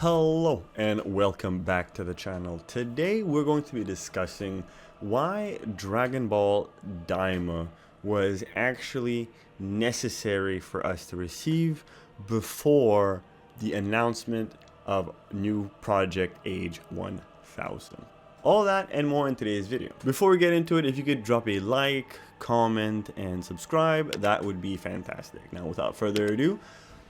Hello and welcome back to the channel. Today we're going to be discussing why Dragon Ball Daima was actually necessary for us to receive before the announcement of new Project Age 1000. All that and more in today's video. Before we get into it, if you could drop a like, comment, and subscribe, that would be fantastic. Now without further ado,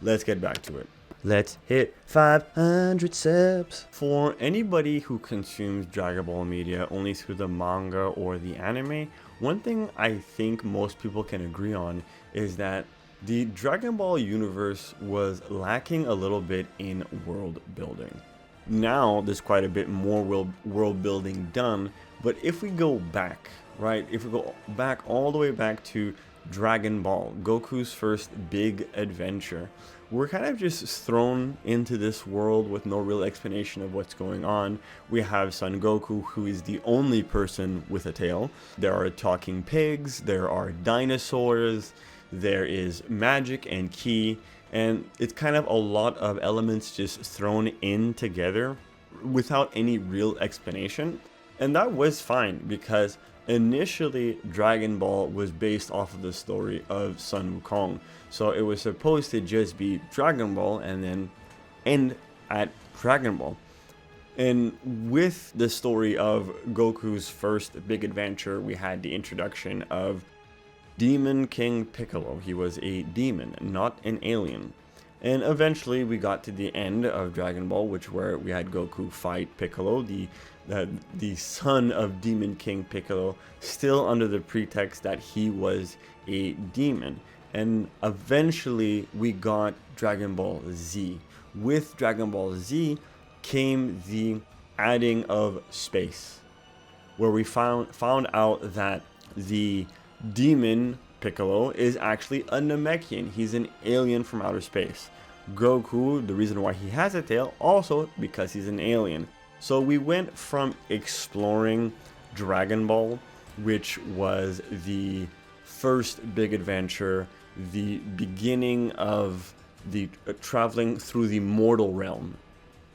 let's get back to it. Let's hit 500 subs. For anybody who consumes Dragon Ball media only through the manga or the anime, one thing I think most people can agree on is that the Dragon Ball universe was lacking a little bit in world building. Now there's quite a bit more world building done, but if we go back, right, if we go back all the way back to Dragon Ball, Goku's first big adventure, we're kind of just thrown into this world with no real explanation of what's going on. We have Son Goku, who is the only person with a tail. There are talking pigs, there are dinosaurs, there is magic and ki, and it's kind of a lot of elements just thrown in together without any real explanation. And that was fine because initially Dragon Ball was based off of the story of Sun Wukong. So it was supposed to just be Dragon Ball and then end at Dragon Ball. And with the story of Goku's first big adventure, we had the introduction of Demon King Piccolo. He was a demon, not an alien. And eventually we got to the end of Dragon Ball, where we had Goku fight Piccolo, the son of Demon King Piccolo, still under the pretext that he was a demon. And eventually we got Dragon Ball Z. With Dragon Ball Z came the adding of space, where we found out that the demon Piccolo is actually a Namekian. He's an alien from outer space. Goku, the reason why he has a tail, also because he's an alien. So we went from exploring Dragon Ball, which was the first big adventure, the beginning of the traveling through the mortal realm,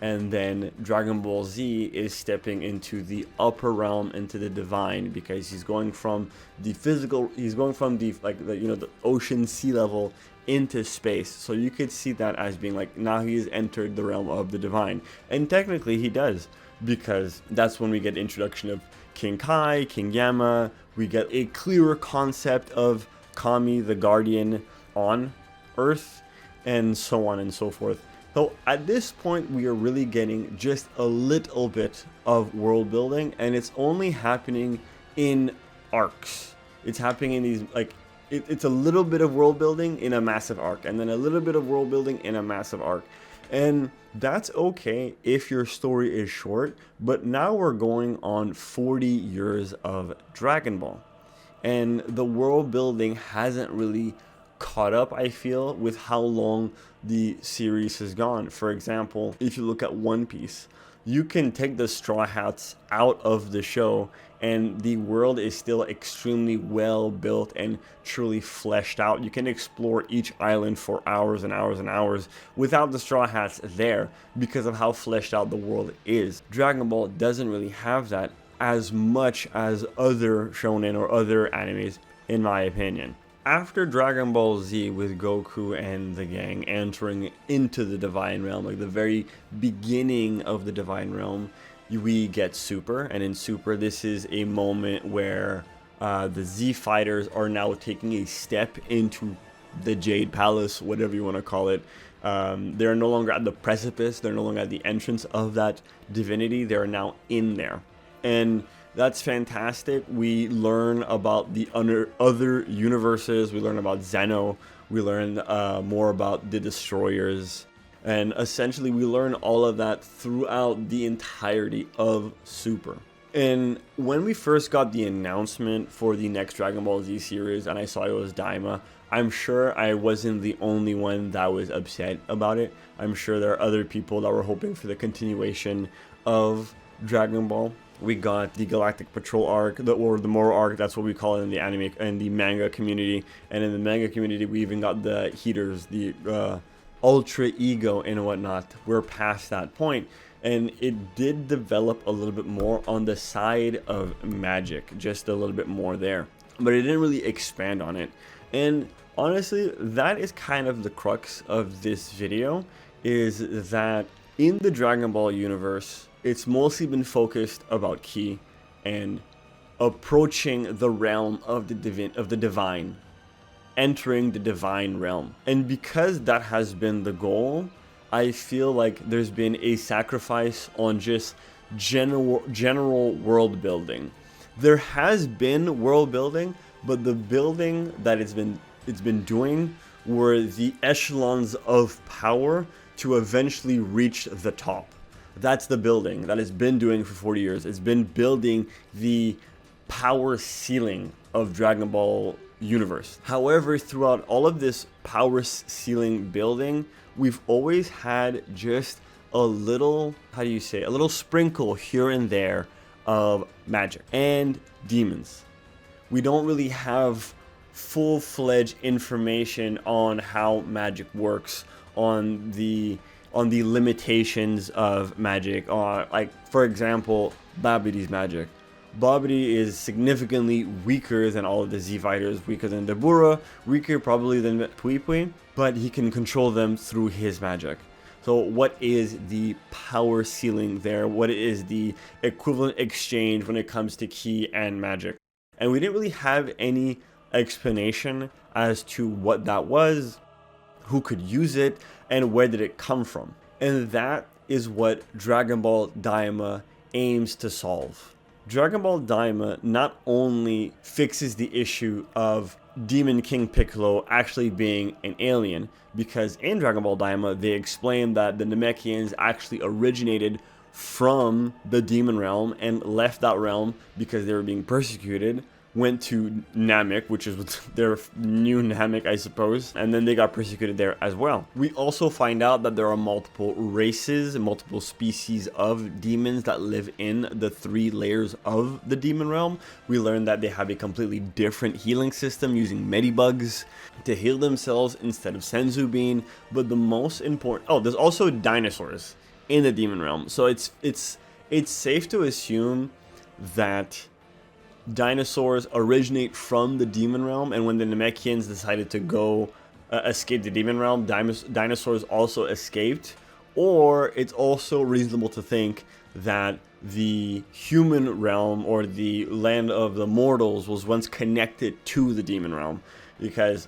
and then Dragon Ball Z is stepping into the upper realm, into the divine, because he's going from the physical, he's going from the the ocean sea level into space. So you could see that as being like, now he's entered the realm of the divine, and technically he does, because that's when we get the introduction of King Kai, King Yama. We get a clearer concept of Kami the Guardian on Earth, and so on and so forth. So at this point, we are really getting just a little bit of world building, and it's only happening in arcs. It's happening in these, it's a little bit of world building in a massive arc, and then a little bit of world building in a massive arc. And that's okay if your story is short, but now we're going on 40 years of Dragon Ball, and the world building hasn't really caught up, I feel, with how long the series has gone. For example, if you look at One Piece, you can take the Straw Hats out of the show and the world is still extremely well built and truly fleshed out. You can explore each island for hours and hours and hours without the Straw Hats there, because of how fleshed out the world is. Dragon Ball doesn't really have that as much as other shonen or other animes, in my opinion. After Dragon Ball Z, with Goku and the gang entering into the Divine Realm, like the very beginning of the Divine Realm, we get Super. And in Super, this is a moment where the Z fighters are now taking a step into the Jade Palace, whatever you want to call it. They're no longer at the precipice. They're no longer at the entrance of that divinity. They're now in there. And that's fantastic. We learn about the other universes. We learn about Zeno. We learn more about the Destroyers. And essentially, we learn all of that throughout the entirety of Super. And when we first got the announcement for the next Dragon Ball Z series, and I saw it was Daima, I'm sure I wasn't the only one that was upset about it. I'm sure there are other people that were hoping for the continuation of Dragon Ball. We got the Galactic Patrol arc, or the Moro arc, that's what we call it in the anime and the manga community. And in the manga community, we even got the Heaters, the ultra ego and whatnot. We're past that point. And it did develop a little bit more on the side of magic, just a little bit more there. But it didn't really expand on it. And honestly, that is kind of the crux of this video, is that in the Dragon Ball universe, it's mostly been focused about ki and approaching the realm of the divine, entering the divine realm. And because that has been the goal, I feel like there's been a sacrifice on just general world building. There has been world building, but the building that it's been doing were the echelons of power to eventually reach the top. That's the building that it's been doing for 40 years. It's been building the power ceiling of Dragon Ball universe. However, throughout all of this power ceiling building, we've always had just a little, a little sprinkle here and there of magic and demons. We don't really have full-fledged information on how magic works, on the limitations of magic. Like, for example, Babdi's magic. Babdi is significantly weaker than all of the Z fighters, weaker than Dabura, weaker probably than Pui Pui, but he can control them through his magic. So what is the power ceiling there? What is the equivalent exchange when it comes to ki and magic? And we didn't really have any explanation as to what that was, who could use it, and where did it come from. And that is what Dragon Ball Daima aims to solve. Dragon Ball Daima not only fixes the issue of Demon King Piccolo actually being an alien, because in Dragon Ball Daima they explain that the Namekians actually originated from the demon realm and left that realm because they were being persecuted, went to Namek, which is their new Namek, I suppose, and then they got persecuted there as well. We also find out that there are multiple races and multiple species of demons that live in the 3 layers of the demon realm. We learn that they have a completely different healing system using Medibugs to heal themselves instead of Senzu Bean. But the most important, there's also dinosaurs in the demon realm. So it's safe to assume that dinosaurs originate from the demon realm, and when the Namekians decided to go escape the demon realm, dinosaurs also escaped. Or it's also reasonable to think that the human realm, or the land of the mortals, was once connected to the demon realm, because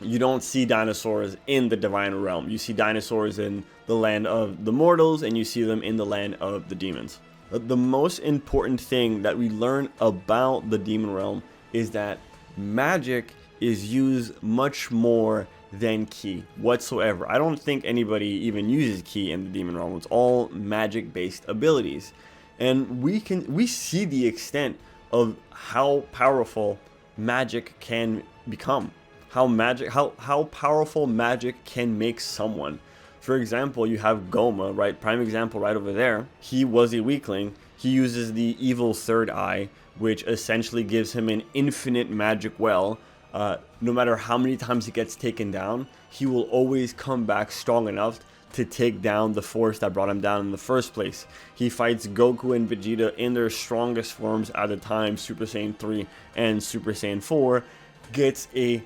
you don't see dinosaurs in the divine realm. You see dinosaurs in the land of the mortals, and you see them in the land of the demons. The most important thing that we learn about the demon realm is that magic is used much more than ki whatsoever. I don't think anybody even uses ki in the demon realm. It's all magic based abilities. And we see the extent of how powerful magic can become. How powerful magic can make someone. For example, you have Goma, right? Prime example right over there. He was a weakling. He uses the evil third eye, which essentially gives him an infinite magic well. No matter how many times he gets taken down, he will always come back strong enough to take down the force that brought him down in the first place. He fights Goku and Vegeta in their strongest forms at the time, Super Saiyan 3 and Super Saiyan 4, gets a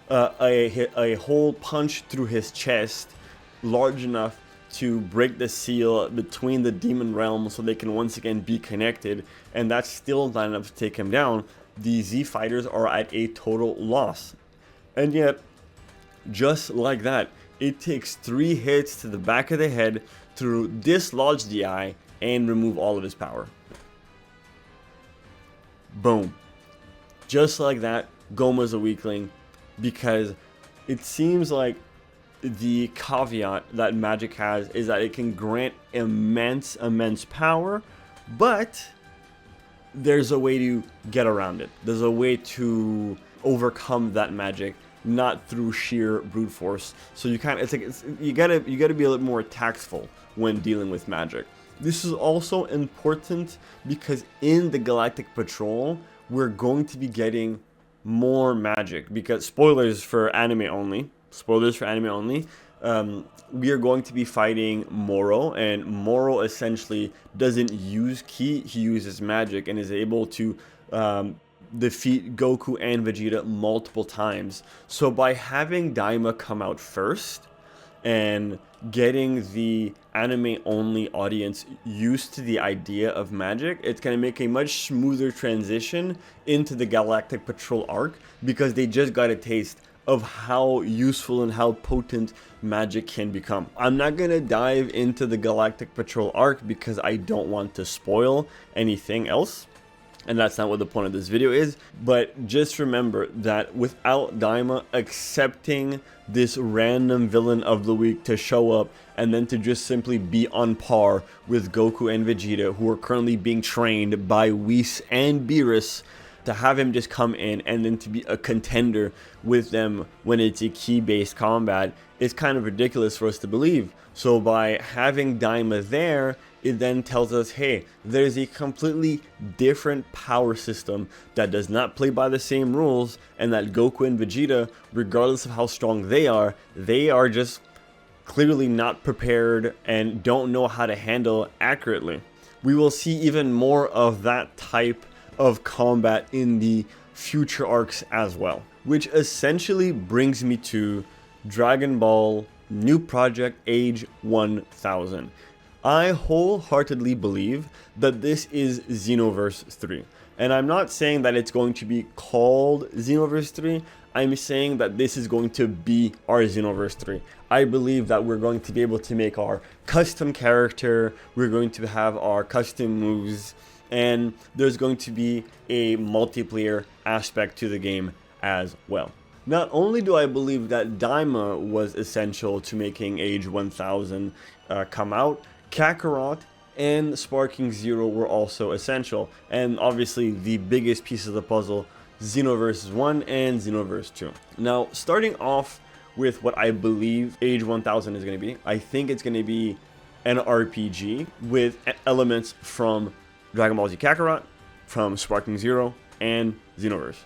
hole punched through his chest large enough to break the seal between the demon realms so they can once again be connected, and that's still not enough to take him down. The Z fighters are at a total loss. And yet, just like that, it takes 3 hits to the back of the head to dislodge the eye and remove all of his power. Boom. Just like that, Goma's a weakling, because it seems like the caveat that magic has is that it can grant immense power, but there's a way to get around it. There's a way to overcome that magic, not through sheer brute force. So you gotta be a little more tactful when dealing with magic. This is also important because in the Galactic Patrol, we're going to be getting more magic, because spoilers for anime only, we are going to be fighting Moro, and Moro essentially doesn't use ki, he uses magic and is able to defeat Goku and Vegeta multiple times. So by having Daima come out first and getting the anime only audience used to the idea of magic, it's going to make a much smoother transition into the Galactic Patrol arc, because they just got a taste of how useful and how potent magic can become. I'm not going to dive into the Galactic Patrol arc because I don't want to spoil anything else, and that's not what the point of this video is. But just remember that without Daima accepting this random villain of the week to show up and then to just simply be on par with Goku and Vegeta, who are currently being trained by Whis and Beerus, to have him just come in and then to be a contender with them when it's a key-based combat is kind of ridiculous for us to believe. So by having Daima there, it then tells us, hey, there's a completely different power system that does not play by the same rules, and that Goku and Vegeta, regardless of how strong they are just clearly not prepared and don't know how to handle accurately. We will see even more of that type of combat in the future arcs as well, which essentially brings me to Dragon Ball New Project Age 1000. I wholeheartedly believe that this is Xenoverse 3, and I'm not saying that it's going to be called Xenoverse 3. I'm saying that this is going to be our Xenoverse 3. I believe that we're going to be able to make our custom character, we're going to have our custom moves, and there's going to be a multiplayer aspect to the game as well. Not only do I believe that Daima was essential to making Age 1000 come out, Kakarot and Sparking Zero were also essential, and obviously the biggest piece of the puzzle, Xenoverse 1 and Xenoverse 2. Now, starting off with what I believe Age 1000 is going to be, I think it's going to be an RPG with elements from Dragon Ball Z Kakarot, from Sparking Zero, and Xenoverse.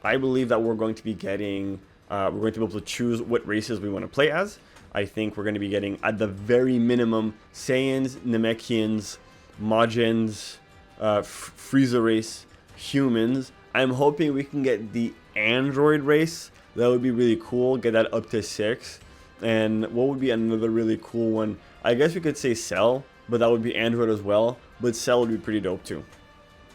I believe that we're going to be getting, we're going to be able to choose what races we want to play as. I think we're going to be getting, at the very minimum, Saiyans, Namekians, Majins, Frieza race, humans. I'm hoping we can get the android race. That would be really cool. Get that up to 6. And what would be another really cool one? I guess we could say Cell, but that would be android as well. But Cell would be pretty dope too.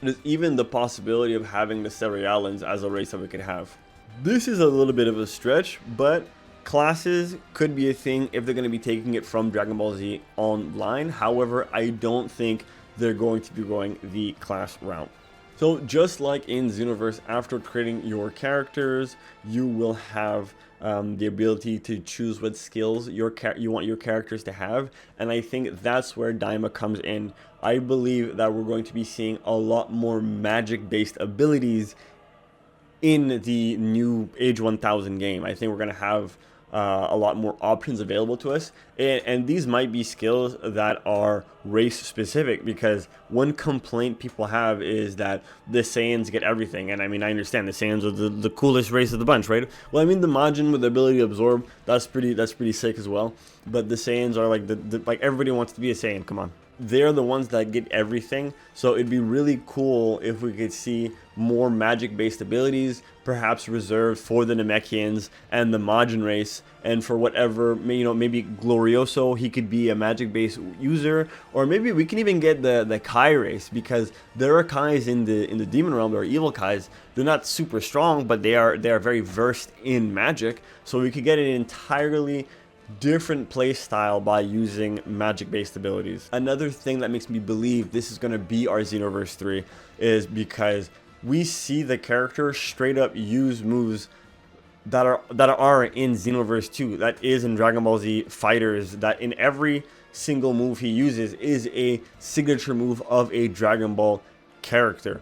There's even the possibility of having the serialized as a race that we could have. This is a little bit of a stretch, but classes could be a thing if they're going to be taking it from Dragon Ball Z Online. However, I don't think they're going to be going the class route. So just like in Xenoverse, after creating your characters, you will have the ability to choose what skills you want your characters to have, and I think that's where Daima comes in. I believe that we're going to be seeing a lot more magic-based abilities in the new Age 1000 game. I think we're going to have a lot more options available to us, and these might be skills that are race specific, because one complaint people have is that the Saiyans get everything. And I mean, I understand the Saiyans are the coolest race of the bunch, right? Well, I mean, the Majin with the ability to absorb, that's pretty sick as well. But the Saiyans are like like everybody wants to be a Saiyan. Come on. They're the ones that get everything, so it'd be really cool if we could see more magic-based abilities, perhaps reserved for the Namekians and the Majin race, and for whatever, maybe Glorioso, he could be a magic-based user, or maybe we can even get the Kai race, because there are Kais in the Demon Realm, there are evil Kais. They're not super strong, but they are very versed in magic, so we could get an entirely different play style by using magic-based abilities. Another thing that makes me believe this is going to be our Xenoverse 3 is because we see the character straight up use moves that are in Xenoverse 2, that is in Dragon Ball Z Fighters, that in every single move he uses is a signature move of a Dragon Ball character.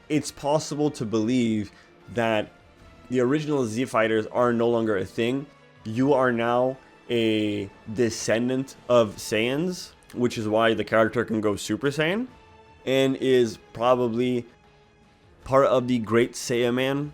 It's possible to believe that the original Z Fighters are no longer a thing. You are now a descendant of Saiyans, which is why the character can go Super Saiyan, and is probably part of the Great Saiyaman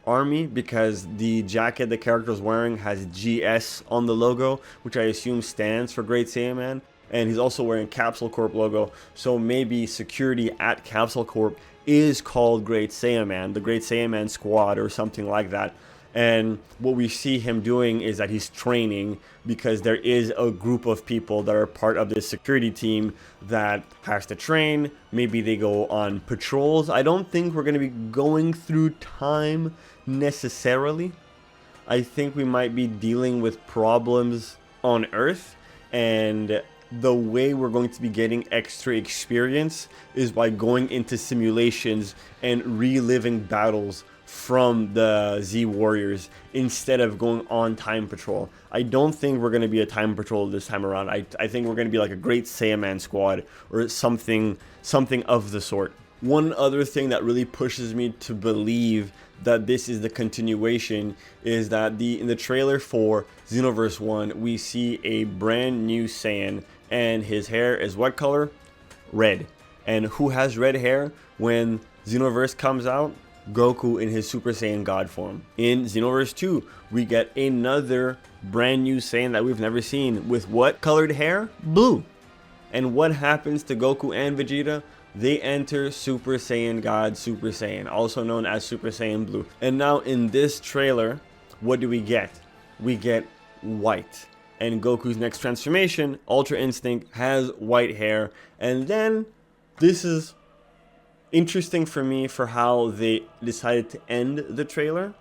army because the jacket the character is wearing has GS on the logo, which I assume stands for Great Saiyaman. And he's also wearing Capsule Corp logo, so maybe security at Capsule Corp is called Great Saiyaman, the Great Saiyaman Squad or something like that. And what we see him doing is that he's training because there is a group of people that are part of this security team that has to train. Maybe they go on patrols. I don't think we're going to be going through time necessarily. I think we might be dealing with problems on Earth, and the way we're going to be getting extra experience is by going into simulations and reliving battles from the Z Warriors instead of going on time patrol. I don't think we're going to be a time patrol this time around. I think we're going to be like a Great Saiyaman Squad or something of the sort. One other thing that really pushes me to believe that this is the continuation is that in the trailer for Xenoverse 1, we see a brand new Saiyan, and his hair is what color? Red. And who has red hair when Xenoverse comes out? Goku in his Super Saiyan God form. In Xenoverse 2, we get another brand new Saiyan that we've never seen with what colored hair? Blue. And what happens to Goku and Vegeta? They enter Super Saiyan God Super Saiyan, also known as Super Saiyan Blue. And now in this trailer, what do we get? We get white. And Goku's next transformation, Ultra Instinct, has white hair. And then this is interesting for me for how they decided to end the trailer.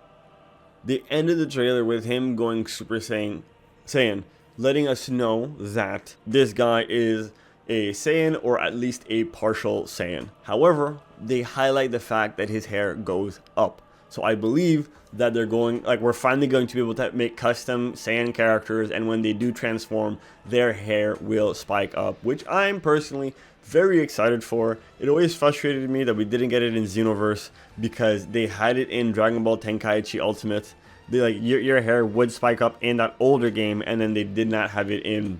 They ended the trailer with him going Super Saiyan, letting us know that this guy is a Saiyan, or at least a partial Saiyan. However, they highlight the fact that his hair goes up. So I believe that they're going, like, we're finally going to be able to make custom Saiyan characters, and when they do transform, their hair will spike up, which I'm personally very excited for. It always frustrated me that we didn't get it in Xenoverse because they had it in Dragon Ball Tenkaichi Ultimate. They like your hair would spike up in that older game, and then they did not have it in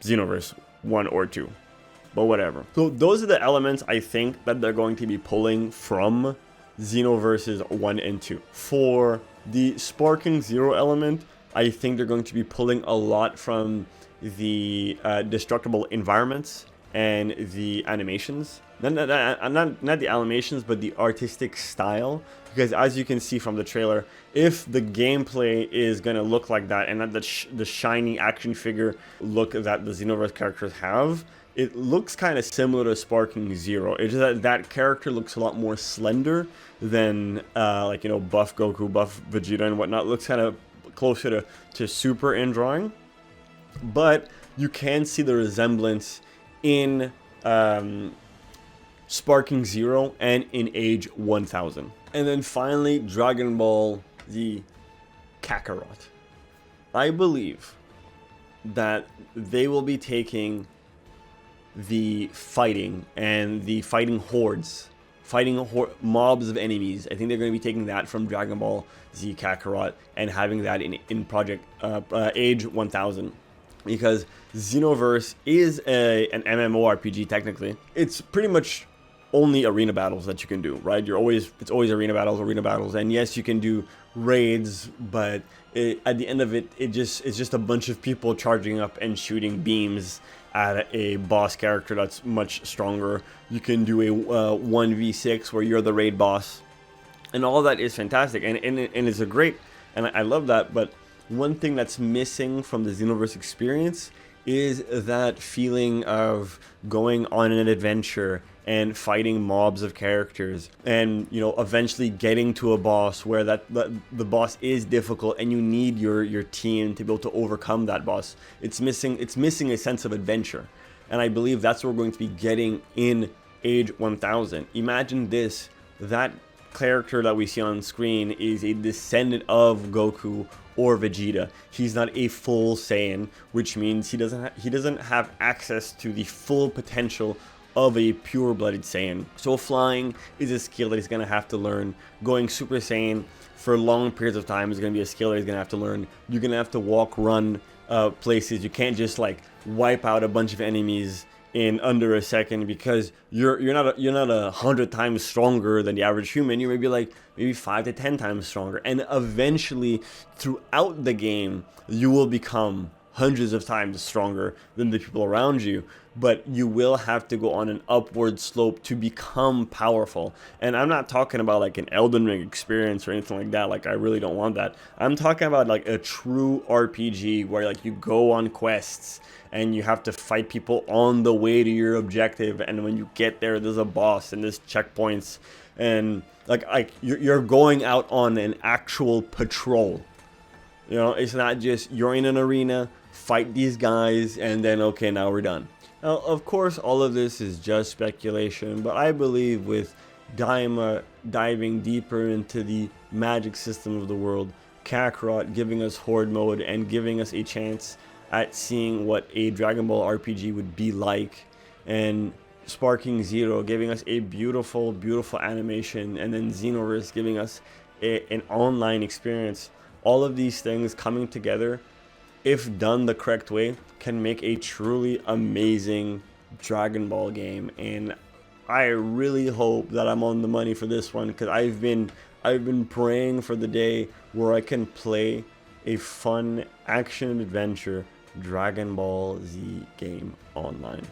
Xenoverse 1 or 2. But whatever. So those are the elements I think that they're going to be pulling from Xenoverses 1 and 2. For the Sparking Zero element, I think they're going to be pulling a lot from the destructible environments and the animations. Not the animations, but the artistic style. Because as you can see from the trailer, if the gameplay is going to look like that, and not the shiny action figure look that the Xenoverse characters have, it looks kind of similar to Sparking Zero. It's just that character looks a lot more slender than, like, you know, buff Goku, buff Vegeta, and whatnot. It looks kind of closer to Super in drawing. But you can see the resemblance in Sparking Zero and in Age 1000. And then finally, Dragon Ball Z Kakarot. I believe that they will be taking the fighting and the fighting hordes, mobs of enemies. I think they're going to be taking that from Dragon Ball Z Kakarot and having that in Project Age 1000. Because Xenoverse is an MMORPG technically. It's pretty much only arena battles that you can do, right? It's always arena battles, and yes, you can do raids, but at the end of it, it's just a bunch of people charging up and shooting beams at a boss character that's much stronger. You can do a 1v6 where you're the raid boss, and all that is fantastic, and it's a great, and I love that. But one thing that's missing from the Xenoverse experience is that feeling of going on an adventure and fighting mobs of characters, and, you know, eventually getting to a boss where the boss is difficult and you need your team to be able to overcome that boss. It's missing a sense of adventure, and I believe that's what we're going to be getting in Age 1000. Imagine this: that character that we see on screen is a descendant of Goku or Vegeta. He's not a full Saiyan, which means he doesn't have access to the full potential of a pure-blooded Saiyan. So flying is a skill that he's going to have to learn. Going Super Saiyan for long periods of time is going to be a skill that he's going to have to learn. You're going to have to walk, run places. You can't just like wipe out a bunch of enemies in under a second, because you're not 100 times stronger than the average human. You may be like maybe 5 to 10 times stronger, and eventually throughout the game you will become hundreds of times stronger than the people around you, but you will have to go on an upward slope to become powerful. And I'm not talking about like an Elden Ring experience or anything like that. Like, I really don't want that. I'm talking about like a true RPG where like you go on quests and you have to fight people on the way to your objective, and when you get there there's a boss and there's checkpoints, and like you're going out on an actual patrol. You know, it's not just you're in an arena, fight these guys, and then okay, now we're done. Now, of course, all of this is just speculation, but I believe with Daima diving deeper into the magic system of the world, Kakarot giving us Horde mode and giving us a chance at seeing what a Dragon Ball RPG would be like, and Sparking Zero giving us a beautiful, beautiful animation, and then Xenovers giving us an online experience. All of these things coming together, if done the correct way, can make a truly amazing Dragon Ball game. And I really hope that I'm on the money for this one, because I've been praying for the day where I can play a fun action adventure Dragon Ball Z game online.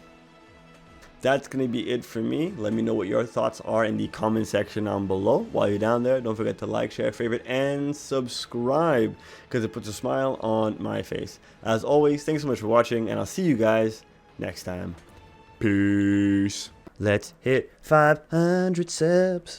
That's going to be it for me. Let me know what your thoughts are in the comment section down below. While you're down there, don't forget to like, share, favorite, and subscribe, because it puts a smile on my face. As always, thanks so much for watching, and I'll see you guys next time. Peace. Let's hit 500 subs.